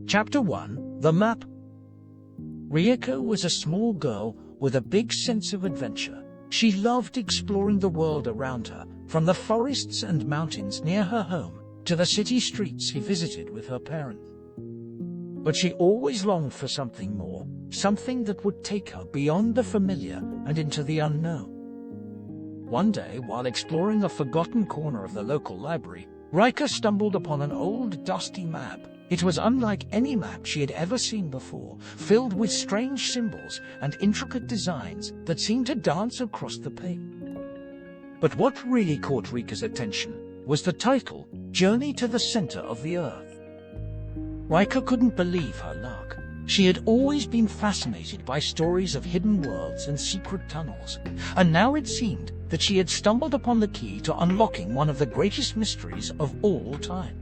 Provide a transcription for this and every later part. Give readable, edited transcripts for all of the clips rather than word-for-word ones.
Chapter 1: The Map. Rika was a small girl with a big sense of adventure. She loved exploring the world around her, from the forests and mountains near her home to the city streets she visited with her parents. But she always longed for something more, something that would take her beyond the familiar and into the unknown. One day, while exploring a forgotten corner of the local library, Rika stumbled upon an old, dusty map. It was unlike any map she had ever seen before, filled with strange symbols and intricate designs that seemed to dance across the page. But what really caught Rika's attention was the title, Journey to the Center of the Earth. Rika couldn't believe her luck. She had always been fascinated by stories of hidden worlds and secret tunnels, and now it seemed that she had stumbled upon the key to unlocking one of the greatest mysteries of all time.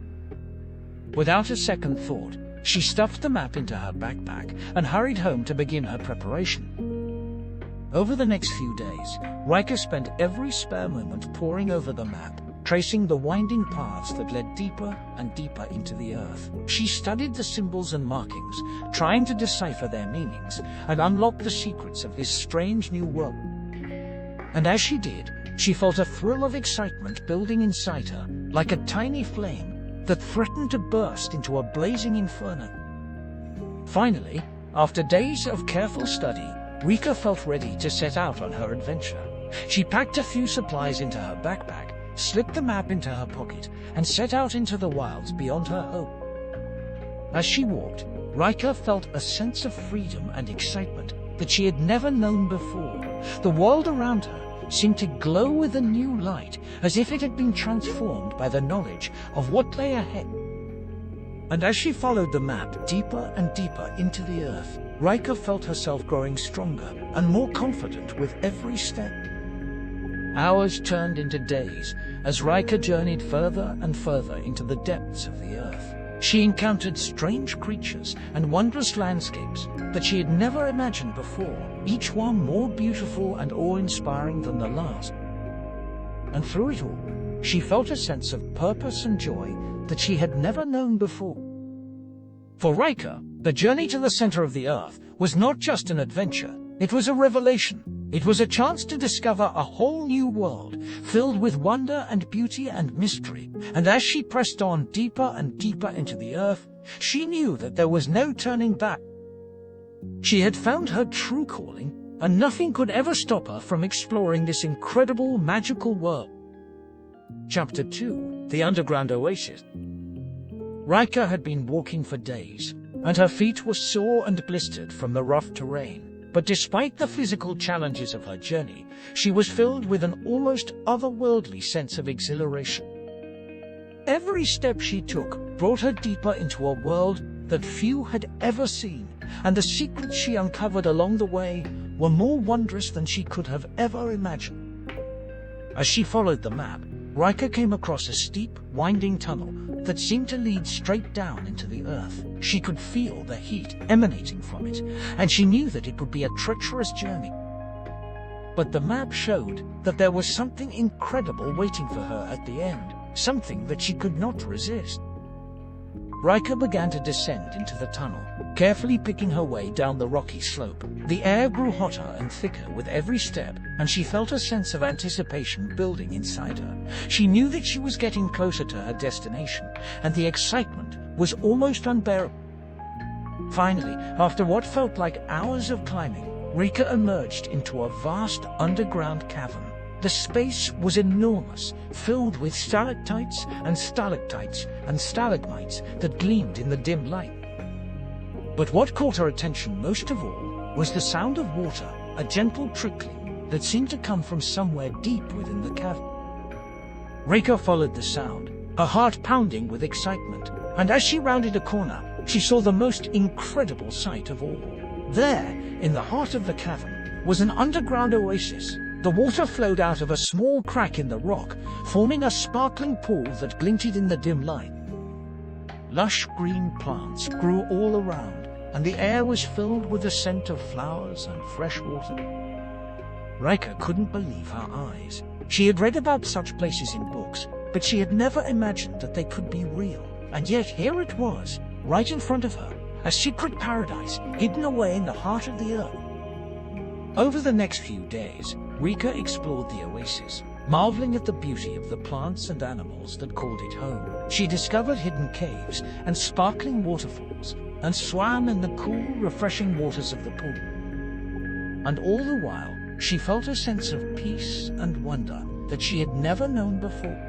Without a second thought, she stuffed the map into her backpack and hurried home to begin her preparation. Over the next few days, Rika spent every spare moment poring over the map, tracing the winding paths that led deeper and deeper into the earth. She studied the symbols and markings, trying to decipher their meanings and unlock the secrets of this strange new world. And as she did, she felt a thrill of excitement building inside her, like a tiny flame that threatened to burst into a blazing inferno. Finally, after days of careful study, Rika felt ready to set out on her adventure. She packed a few supplies into her backpack, slipped the map into her pocket, and set out into the wilds beyond her home. As she walked, Rika felt a sense of freedom and excitement that she had never known before. The world around her seemed to glow with a new light, as if it had been transformed by the knowledge of what lay ahead. And as she followed the map deeper and deeper into the earth, Rika felt herself growing stronger and more confident with every step. Hours turned into days as Rika journeyed further and further into the depths of the earth. She encountered strange creatures and wondrous landscapes that she had never imagined before, each one more beautiful and awe-inspiring than the last. And through it all, she felt a sense of purpose and joy that she had never known before. For Rika, the journey to the center of the earth was not just an adventure, it was a revelation. It was a chance to discover a whole new world, filled with wonder and beauty and mystery. And as she pressed on deeper and deeper into the earth, she knew that there was no turning back. She had found her true calling, and nothing could ever stop her from exploring this incredible, magical world. Chapter 2: The Underground Oasis. Rika had been walking for days, and her feet were sore and blistered from the rough terrain. But despite the physical challenges of her journey, she was filled with an almost otherworldly sense of exhilaration. Every step she took brought her deeper into a world that few had ever seen, and the secrets she uncovered along the way were more wondrous than she could have ever imagined. As she followed the map, Rika came across a steep, winding tunnel that seemed to lead straight down into the earth. She could feel the heat emanating from it, and she knew that it would be a treacherous journey. But the map showed that there was something incredible waiting for her at the end, something that she could not resist. Rika began to descend into the tunnel, carefully picking her way down the rocky slope. The air grew hotter and thicker with every step, and she felt a sense of anticipation building inside her. She knew that she was getting closer to her destination, and the excitement was almost unbearable. Finally, after what felt like hours of climbing, Rika emerged into a vast underground cavern. The space was enormous, filled with stalactites and stalactites and stalagmites that gleamed in the dim light. But what caught her attention most of all was the sound of water, a gentle trickling that seemed to come from somewhere deep within the cavern. Rika followed the sound, her heart pounding with excitement, and as she rounded a corner, she saw the most incredible sight of all. There, in the heart of the cavern, was an underground oasis. The water flowed out of a small crack in the rock, forming a sparkling pool that glinted in the dim light. Lush green plants grew all around, and the air was filled with the scent of flowers and fresh water. Rika couldn't believe her eyes. She had read about such places in books, but she had never imagined that they could be real. And yet here it was, right in front of her, a secret paradise hidden away in the heart of the earth. Over the next few days, Rika explored the oasis, marveling at the beauty of the plants and animals that called it home. She discovered hidden caves and sparkling waterfalls, and swam in the cool, refreshing waters of the pool. And all the while, she felt a sense of peace and wonder that she had never known before.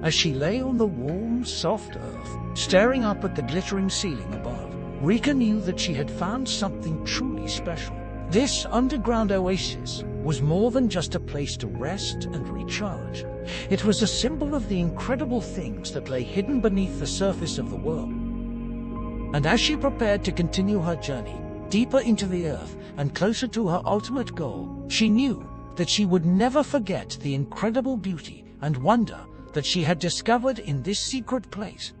As she lay on the warm, soft earth, staring up at the glittering ceiling above, Rika knew that she had found something truly special. This underground oasis was more than just a place to rest and recharge. It was a symbol of the incredible things that lay hidden beneath the surface of the world. And as she prepared to continue her journey deeper into the earth and closer to her ultimate goal, she knew that she would never forget the incredible beauty and wonder that she had discovered in this secret place.